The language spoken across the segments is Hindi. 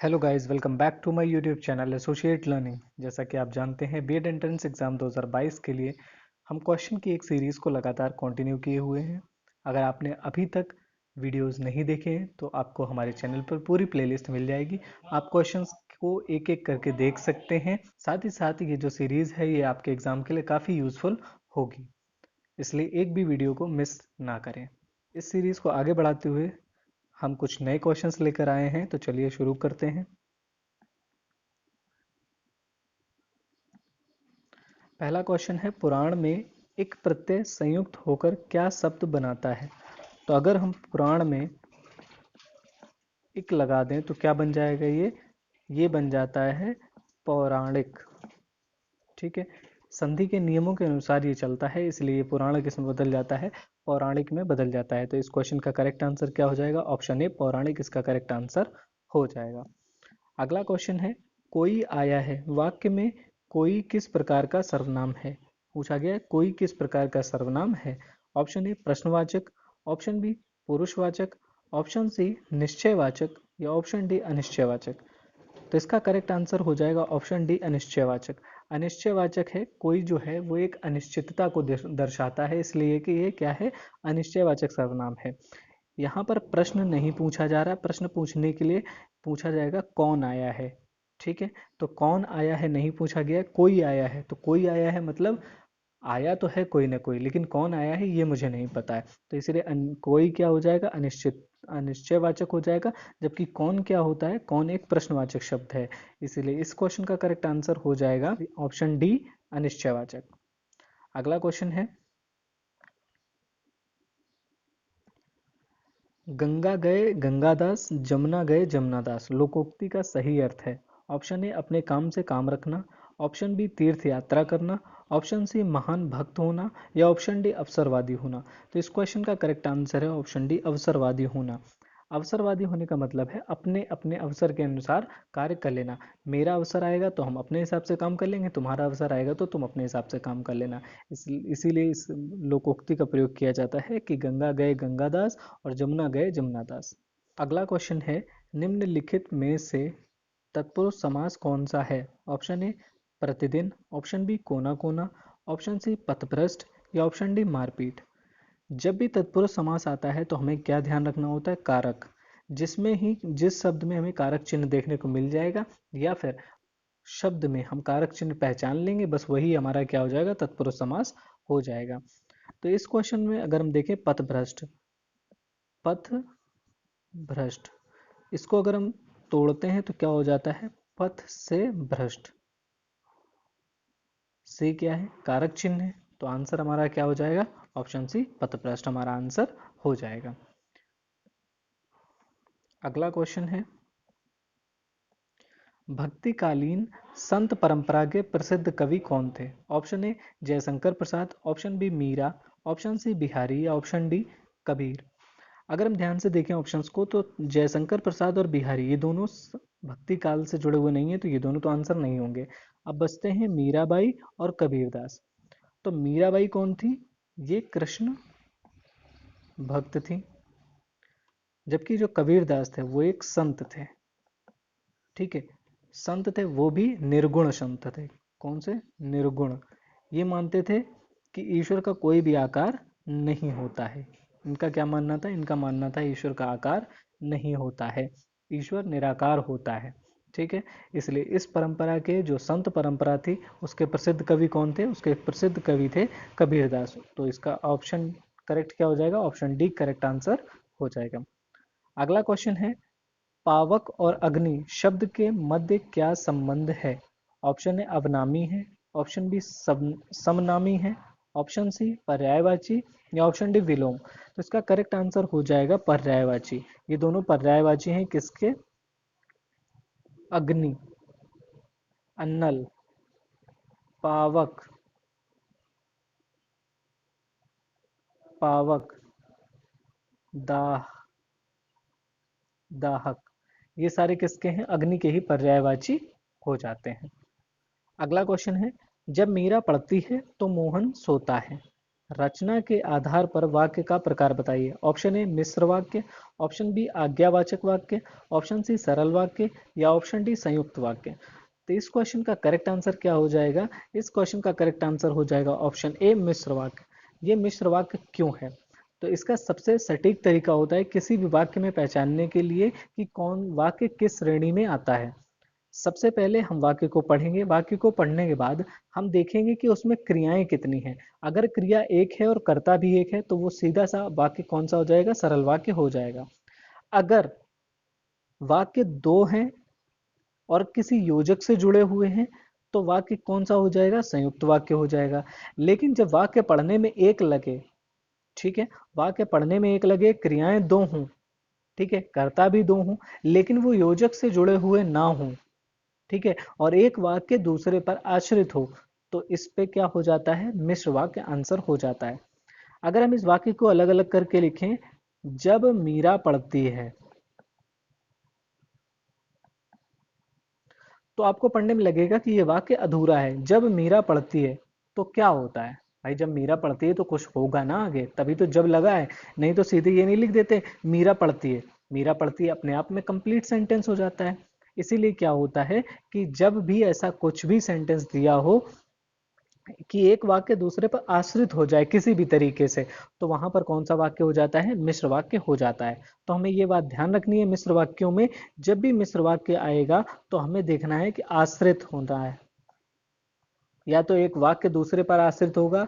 Hello guys, welcome back to my YouTube channel associate learning. जैसा कि आप जानते हैं, बीएड एंट्रेंस एग्जाम 2022 के लिए हम क्वेश्चन की एक सीरीज़ को लगातार कंटिन्यू किए हुए हैं। अगर आपने अभी तक वीडियोस नहीं देखे हैं तो आपको हमारे चैनल पर पूरी प्लेलिस्ट मिल जाएगी। आप क्वेश्चंस को एक एक करके देख सकते हैं। साथ ही साथ ये जो सीरीज़ है ये आपके एग्ज़ाम के लिए काफ़ी यूज़फुल होगी, इसलिए एक भी वीडियो को मिस ना करें। इस सीरीज़ को आगे बढ़ाते हुए हम कुछ नए क्वेश्चंस लेकर आए हैं, तो चलिए शुरू करते हैं। पहला क्वेश्चन है, पुराण में एक प्रत्यय संयुक्त होकर क्या शब्द बनाता है। तो अगर हम पुराण में एक लगा दें तो क्या बन जाएगा, ये बन जाता है पौराणिक। ठीक है, संधि के नियमों के अनुसार ये चलता है, इसलिए पुराण किस में बदल जाता है, पौराणिक में बदल जाता है। तो इस क्वेश्चन का करेक्ट आंसर क्या हो जाएगा, ऑप्शन ए पौराणिक इसका करेक्ट आंसर हो जाएगा। अगला क्वेश्चन है, कोई आया है वाक्य में कोई किस प्रकार का सर्वनाम है। पूछा गया है कोई किस प्रकार का सर्वनाम है। ऑप्शन ए प्रश्नवाचक, ऑप्शन बी पुरुषवाचक, ऑप्शन सी निश्चयवाचक या ऑप्शन डी अनिश्चयवाचक। तो इसका करेक्ट आंसर हो जाएगा ऑप्शन डी अनिश्चयवाचक। अनिश्चयवाचक है कोई जो है वो एक अनिश्चितता को दर्शाता है, इसलिए कि ये क्या है, अनिश्चयवाचक सर्वनाम है। यहाँ पर प्रश्न नहीं पूछा जा रहा, प्रश्न पूछने के लिए पूछा जाएगा कौन आया है। ठीक है, तो कौन आया है नहीं पूछा गया, कोई आया है। तो कोई आया है मतलब आया तो है कोई ना कोई, लेकिन कौन आया है ये मुझे नहीं पता है। तो इसलिए कोई क्या हो जाएगा, अनिश्चयवाचक हो जाएगा। जबकि कौन क्या होता है, कौन एक प्रश्नवाचक शब्द है, इसीलिए इस क्वेश्चन का करेक्ट आंसर हो जाएगा ऑप्शन डी अनिश्चयवाचक। अगला क्वेश्चन है, गंगा गए गंगादास जमुना गए जमुनादास लोकोक्ति का सही अर्थ है। ऑप्शन ए अपने काम से काम रखना, ऑप्शन बी तीर्थ यात्रा करना, ऑप्शन सी महान भक्त होना या ऑप्शन डी अवसरवादी होना। तो इस क्वेश्चन का करेक्ट आंसर है ऑप्शन डी अवसरवादी होना। अवसरवादी होने का मतलब है अपने अपने अवसर के अनुसार कार्य कर लेना। मेरा अवसर आएगा तो हम अपने हिसाब से काम कर लेंगे, तुम्हारा अवसर आएगा तो तुम अपने हिसाब से काम कर लेना। इसीलिए इस लोकोक्ति का प्रयोग किया जाता है कि गंगा गए गंगादास और जमुना गए जमुनादास। अगला क्वेश्चन है, निम्नलिखित में से तत्पुरुष समास कौन सा है। ऑप्शन ए प्रतिदिन, ऑप्शन बी कोना कोना, ऑप्शन सी पथभ्रष्ट या ऑप्शन डी मारपीट। जब भी तत्पुरुष समास आता है तो हमें क्या ध्यान रखना होता है, कारक। जिस शब्द में हमें कारक चिन्ह देखने को मिल जाएगा या फिर शब्द में हम कारक चिन्ह पहचान लेंगे, बस वही हमारा क्या हो जाएगा, तत्पुरुष समास हो जाएगा। तो इस क्वेश्चन में अगर हम देखें पथभ्रष्ट, पथ भ्रष्ट, इसको अगर हम तोड़ते हैं तो क्या हो जाता है, पथ से भ्रष्ट। से क्या है, कारक चिन्ह है, तो आंसर हमारा क्या हो जाएगा, ऑप्शन सी पथभ्रष्ट हमारा आंसर हो जाएगा। अगला क्वेश्चन है, भक्तिकालीन संत परंपरा के प्रसिद्ध कवि कौन थे। Option A Jaishankar Prasad, option B Meera, option C Bihari या ऑप्शन डी कबीर। अगर हम ध्यान से देखें ऑप्शंस को तो जयशंकर प्रसाद और बिहारी ये दोनों भक्ति काल से जुड़े हुए नहीं है, तो ये दोनों तो आंसर नहीं होंगे। अब बचते हैं मीराबाई और कबीरदास। तो मीराबाई कौन थी, ये कृष्ण भक्त थी, जबकि जो कबीरदास थे वो एक संत थे। ठीक है, संत थे, वो भी निर्गुण संत थे। कौन से, निर्गुण। ये मानते थे कि ईश्वर का कोई भी आकार नहीं होता है। इनका क्या मानना था, इनका मानना था ईश्वर का आकार नहीं होता है, ईश्वर निराकार होता है। ठीक है, इसलिए इस परंपरा के जो संत परंपरा थी उसके प्रसिद्ध कवि कौन थे, उसके प्रसिद्ध कवि थे कबीरदास। तो इसका ऑप्शन करेक्ट क्या हो जाएगा, ऑप्शन डी करेक्ट आंसर हो जाएगा। अगला क्वेश्चन है, पावक और अग्नि शब्द के मध्य क्या संबंध है। ऑप्शन ए अवनामी है, ऑप्शन बी समनामी है, ऑप्शन सी पर्यायवाची या ऑप्शन डी विलोम। तो इसका करेक्ट आंसर हो जाएगा पर्यायवाची। ये दोनों पर्यायवाची हैं किसके, अग्नि, अन्नल, पावक, पावक, दाह, दाहक, ये सारे किसके हैं, अग्नि के ही पर्यायवाची हो जाते हैं। अगला क्वेश्चन है, जब मीरा पढ़ती है तो मोहन सोता है। रचना के आधार पर वाक्य का प्रकार बताइए। ऑप्शन ए मिश्र वाक्य, ऑप्शन बी आज्ञावाचक वाक्य, ऑप्शन सी सरल वाक्य या ऑप्शन डी संयुक्त वाक्य। तो इस क्वेश्चन का करेक्ट आंसर क्या हो जाएगा? इस क्वेश्चन का करेक्ट आंसर हो जाएगा ऑप्शन ए मिश्र वाक्य। ये मिश्र वाक्य क्यों है? तो इसका सबसे सटीक तरीका होता है किसी भी वाक्य में पहचानने के लिए कि कौन वाक्य किस श्रेणी में आता है। सबसे पहले हम वाक्य को पढ़ेंगे, वाक्य को पढ़ने के बाद हम देखेंगे कि उसमें क्रियाएं कितनी हैं। अगर क्रिया एक है और कर्ता भी एक है तो वो सीधा सा वाक्य कौन सा हो जाएगा? सरल वाक्य हो जाएगा। अगर वाक्य दो हैं और किसी योजक से जुड़े हुए हैं तो वाक्य कौन सा हो जाएगा? संयुक्त वाक्य हो जाएगा। लेकिन जब वाक्य पढ़ने में एक लगे, ठीक है, वाक्य पढ़ने में एक लगे, क्रियाएं दो हों, ठीक है, कर्ता भी दो हों, लेकिन वो योजक से जुड़े हुए ना हों, ठीक है, और एक वाक्य दूसरे पर आश्रित हो, तो इस पे क्या हो जाता है? मिश्र वाक्य आंसर हो जाता है। अगर हम इस वाक्य को अलग अलग करके लिखें, जब मीरा पढ़ती है, तो आपको पढ़ने में लगेगा कि यह वाक्य अधूरा है। जब मीरा पढ़ती है तो क्या होता है? भाई जब मीरा पढ़ती है तो कुछ होगा ना आगे, तभी तो जब लगा है, नहीं तो सीधे ये नहीं लिख देते मीरा पढ़ती है। मीरा पढ़ती है अपने आप में कंप्लीट सेंटेंस हो जाता है। इसीलिए क्या होता है कि जब भी ऐसा कुछ भी सेंटेंस दिया हो कि एक वाक्य दूसरे पर आश्रित हो जाए किसी भी तरीके से, तो वहां पर कौन सा वाक्य हो जाता है? मिश्र वाक्य हो जाता है। तो हमें ये बात ध्यान रखनी है, मिश्र वाक्यों में जब भी मिश्र वाक्य आएगा तो हमें देखना है कि आश्रित होता है, या तो एक वाक्य दूसरे पर आश्रित होगा,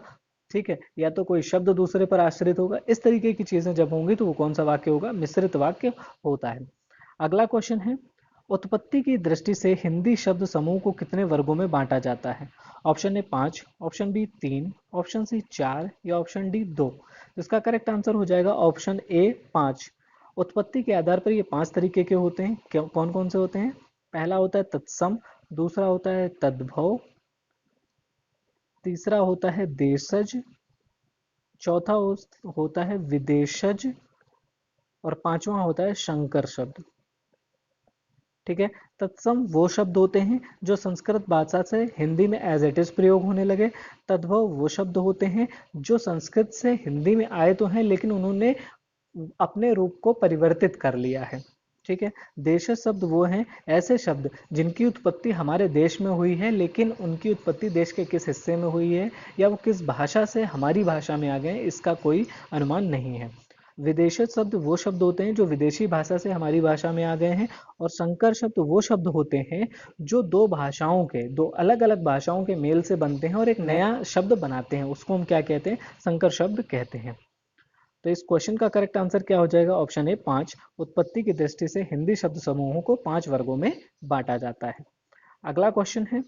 ठीक है, या तो कोई शब्द दूसरे पर आश्रित होगा। इस तरीके की चीजें जब होंगी तो वो कौन सा वाक्य होगा? मिश्रित वाक्य होता है। अगला क्वेश्चन है, उत्पत्ति की दृष्टि से हिंदी शब्द समूह को कितने वर्गों में बांटा जाता है? Option A 5, option B 3, option C 4 या ऑप्शन डी 2। इसका करेक्ट आंसर हो जाएगा ऑप्शन ए 5। उत्पत्ति के आधार पर ये 5 तरीके के होते हैं। कौन कौन से होते हैं? पहला होता है तत्सम, दूसरा होता है तद्भव, तीसरा होता है देशज, चौथा होता है विदेशज, और पांचवा होता है शंकर शब्द। ठीक है, तत्सम वो शब्द होते हैं जो संस्कृत भाषा से हिंदी में एज इट इज प्रयोग होने लगे। तद्भव वो शब्द होते हैं जो संस्कृत से हिंदी में आए तो हैं लेकिन उन्होंने अपने रूप को परिवर्तित कर लिया है। ठीक है, देशज शब्द वो हैं ऐसे शब्द जिनकी उत्पत्ति हमारे देश में हुई है लेकिन उनकी उत्पत्ति देश के किस हिस्से में हुई है या वो किस भाषा से हमारी भाषा में आ गए, इसका कोई अनुमान नहीं है। विदेशज शब्द वो शब्द होते हैं जो विदेशी भाषा से हमारी भाषा में आ गए हैं। और संकर शब्द वो शब्द होते हैं जो दो भाषाओं के, दो अलग अलग भाषाओं के मेल से बनते हैं और एक नया शब्द बनाते हैं, उसको हम क्या कहते हैं? संकर शब्द कहते हैं। तो इस क्वेश्चन का करेक्ट आंसर क्या हो जाएगा? Option A 5। उत्पत्ति की दृष्टि से हिंदी शब्द समूहों को 5 वर्गों में बांटा जाता है। अगला क्वेश्चन है,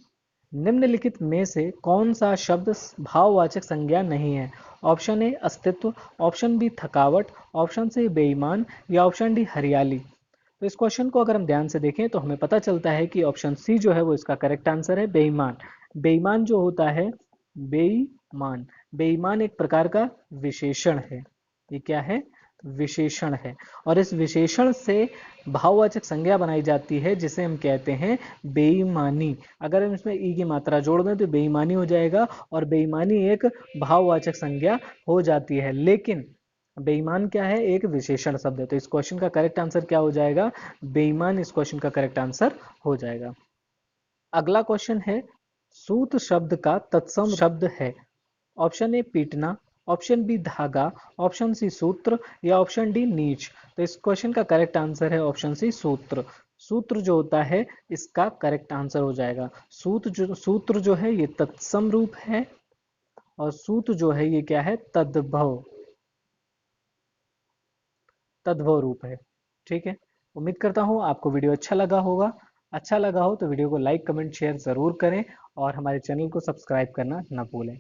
निम्नलिखित में से कौन सा शब्द भाववाचक संज्ञा नहीं है? ऑप्शन ए अस्तित्व, ऑप्शन बी थकावट, ऑप्शन सी बेईमान या ऑप्शन डी हरियाली। तो इस क्वेश्चन को अगर हम ध्यान से देखें तो हमें पता चलता है कि ऑप्शन सी जो है वो इसका करेक्ट आंसर है, बेईमान। बेईमान जो होता है, बेईमान, बेईमान एक प्रकार का विशेषण है। ये क्या है? विशेषण है। और इस विशेषण से भाववाचक संज्ञा बनाई जाती है जिसे हम कहते हैं बेईमानी। अगर हम इसमें ई की मात्रा जोड़ दें तो बेईमानी हो जाएगा और बेईमानी एक भाववाचक संज्ञा हो जाती है। लेकिन बेईमान क्या है? एक विशेषण शब्द है। तो इस क्वेश्चन का करेक्ट आंसर क्या हो जाएगा? बेईमान इस क्वेश्चन का करेक्ट आंसर हो जाएगा। अगला क्वेश्चन है, सूत शब्द का तत्सम शब्द है। ऑप्शन ए पीटना, ऑप्शन बी धागा, ऑप्शन सी सूत्र या ऑप्शन डी नीच। तो इस क्वेश्चन का करेक्ट आंसर है ऑप्शन सी सूत्र। सूत्र जो होता है इसका करेक्ट आंसर हो जाएगा। सूत्र जो है ये तत्सम रूप है और सूत्र जो है ये क्या है? तद्भव, तद्भव रूप है। ठीक है, उम्मीद करता हूँ आपको वीडियो अच्छा लगा होगा। अच्छा लगा हो तो वीडियो को लाइक कमेंट शेयर जरूर करें और हमारे चैनल को सब्सक्राइब करना ना भूलें।